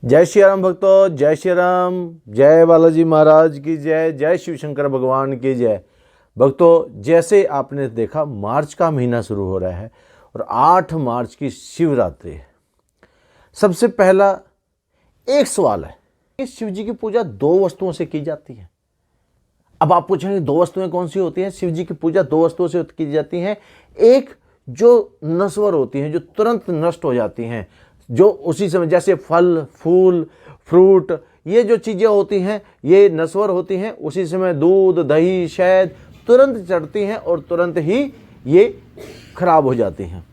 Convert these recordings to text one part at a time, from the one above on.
जय श्री राम भक्तों, जय श्री राम। जय बालाजी महाराज की जय, जय शिव शंकर भगवान की जय। भक्तों, जैसे आपने देखा मार्च का महीना शुरू हो रहा है और 8 मार्च की शिवरात्रि है। सबसे पहला एक सवाल है कि शिव जी की पूजा 2 वस्तुओं से की जाती है। अब आप पूछेंगे 2 वस्तुएं कौन सी होती हैं? शिव जी की पूजा 2 वस्तुओं से की जाती है। एक जो नश्वर होती हैं, जो तुरंत नष्ट हो जाती हैं, जो उसी समय, जैसे फल, फूल, फ्रूट, ये जो चीज़ें होती हैं ये नश्वर होती हैं। उसी समय दूध, दही, शहद तुरंत चढ़ती हैं और तुरंत ही ये खराब हो जाती हैं।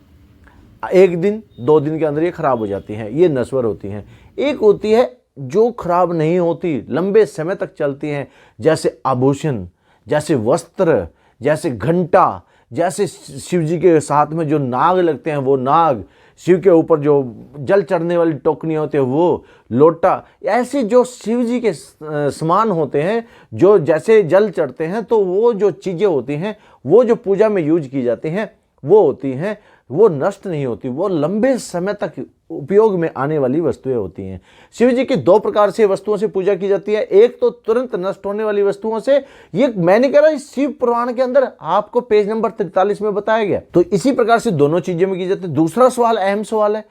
1 दिन 2 दिन के अंदर ये खराब हो जाती हैं, ये नश्वर होती हैं। एक होती है जो खराब नहीं होती, लंबे समय तक चलती हैं, जैसे आभूषण, जैसे वस्त्र, जैसे घंटा, जैसे शिव जी के साथ में जो नाग लगते हैं वो नाग, शिव के ऊपर जो जल चढ़ने वाली टोकनियाँ होती है वो लोटा, ऐसे जो शिव जी के समान होते हैं, जो जैसे जल चढ़ते हैं, तो वो जो चीज़ें होती हैं, वो जो पूजा में यूज की जाती हैं वो होती हैं, वो नष्ट नहीं होती, वो लंबे समय तक उपयोग में आने वाली वस्तुएं होती हैं। शिव जी की 2 प्रकार से वस्तुओं से पूजा की जाती है। एक तो तुरंत नष्ट होने वाली वस्तुओं से, ये मैंने कहा शिव पुराण के अंदर आपको पेज नंबर 43 में बताया गया। तो इसी प्रकार से दोनों चीजें में की जाती है। दूसरा सवाल, अहम सवाल है,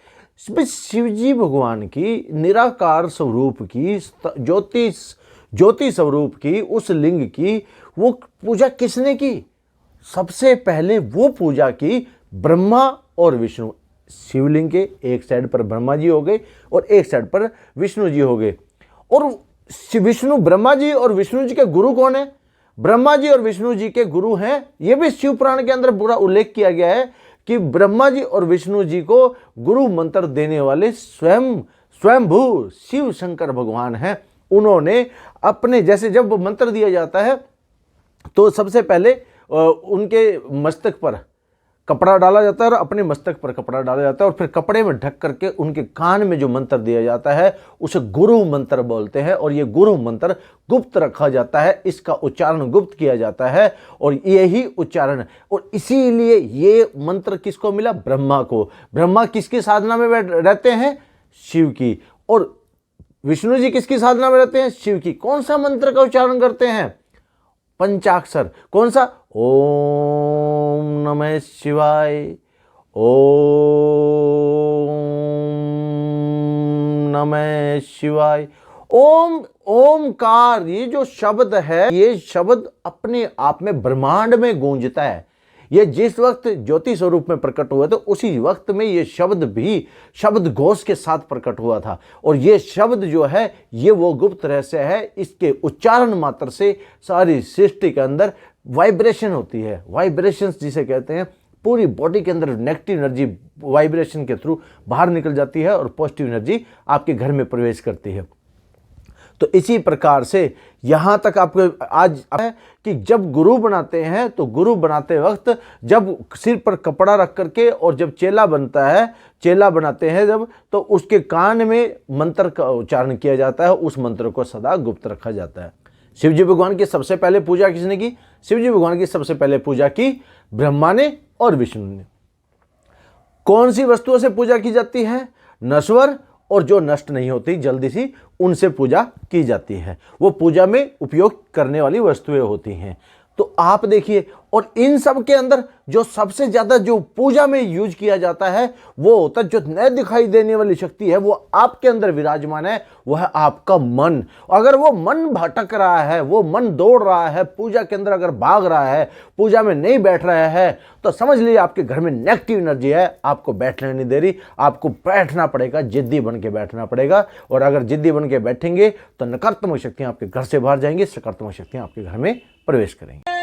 शिव जी भगवान की निराकार स्वरूप की, ज्योति स्वरूप की, उस लिंग की वो पूजा किसने की? सबसे पहले वो पूजा की ब्रह्मा और विष्णु। शिवलिंग के एक साइड पर ब्रह्मा जी हो गए और एक साइड पर विष्णु जी हो गए। और विष्णु, ब्रह्मा जी और विष्णु जी के गुरु कौन है? ब्रह्मा जी और विष्णु जी के गुरु हैं, ये भी शिव पुराण के अंदर पूरा उल्लेख किया गया है कि ब्रह्मा जी और विष्णु जी को गुरु मंत्र देने वाले स्वयंभू शिव शंकर भगवान हैं। उन्होंने अपने, जैसे जब मंत्र दिया जाता है तो सबसे पहले उनके मस्तक पर कपड़ा डाला जाता है और अपने मस्तक पर कपड़ा डाला जाता है और फिर कपड़े में ढक करके उनके कान में जो मंत्र दिया जाता है उसे गुरु मंत्र बोलते हैं। और ये गुरु मंत्र गुप्त रखा जाता है, इसका उच्चारण गुप्त किया जाता है और यही उच्चारण, और इसीलिए ये मंत्र किसको मिला? ब्रह्मा को। ब्रह्मा किसकी साधना में रहते हैं? शिव की। और विष्णु जी किसकी साधना में रहते हैं? शिव की। कौन सा मंत्र का उच्चारण करते हैं? पंचाक्षर। कौन सा? ओम नमः शिवाय, ओम नमः शिवाय। ओमकार, ये जो शब्द है, ये शब्द अपने आप में ब्रह्मांड में गूंजता है। ये जिस वक्त ज्योति स्वरूप में प्रकट हुआ था उसी वक्त में ये शब्द भी शब्द घोष के साथ प्रकट हुआ था। और ये शब्द जो है ये वो गुप्त रहस्य है, इसके उच्चारण मात्र से सारी सृष्टि के अंदर वाइब्रेशन होती है। वाइब्रेशन जिसे कहते हैं, पूरी बॉडी के अंदर नेगेटिव एनर्जी वाइब्रेशन के थ्रू बाहर निकल जाती है और पॉजिटिव एनर्जी आपके घर में प्रवेश करती है। तो इसी प्रकार से यहाँ तक आपको आज है कि जब गुरु बनाते हैं तो गुरु बनाते वक्त जब सिर पर कपड़ा रख करके, और जब चेला बनता है, चेला बनाते हैं जब, तो उसके कान में मंत्र का उच्चारण किया जाता है, उस मंत्र को सदा गुप्त रखा जाता है। शिव जी भगवान की सबसे पहले पूजा किसने की? शिव जी भगवान की सबसे पहले पूजा की ब्रह्मा ने और विष्णु ने। कौन सी वस्तुओं से पूजा की जाती है? नश्वर और जो नष्ट नहीं होती जल्दी सी, उनसे पूजा की जाती है। वो पूजा में उपयोग करने वाली वस्तुएं होती हैं। तो आप देखिए, और इन सब के अंदर जो सबसे ज्यादा जो पूजा में यूज किया जाता है वो होता है, जो न दिखाई देने वाली शक्ति है वो आपके अंदर विराजमान है, वह है आपका मन। अगर वो मन भटक रहा है, वो मन दौड़ रहा है, पूजा के अंदर अगर भाग रहा है, पूजा में नहीं बैठ रहा है, तो समझ लीजिए आपके घर में नेगेटिव एनर्जी है, आपको बैठने नहीं दे रही। आपको बैठना पड़ेगा, जिद्दी बन के बैठना पड़ेगा। और अगर जिद्दी बन के बैठेंगे तो नकारात्मक शक्तियां आपके घर से बाहर जाएंगी, सकारात्मक शक्तियां आपके घर में प्रवेश करेंगी।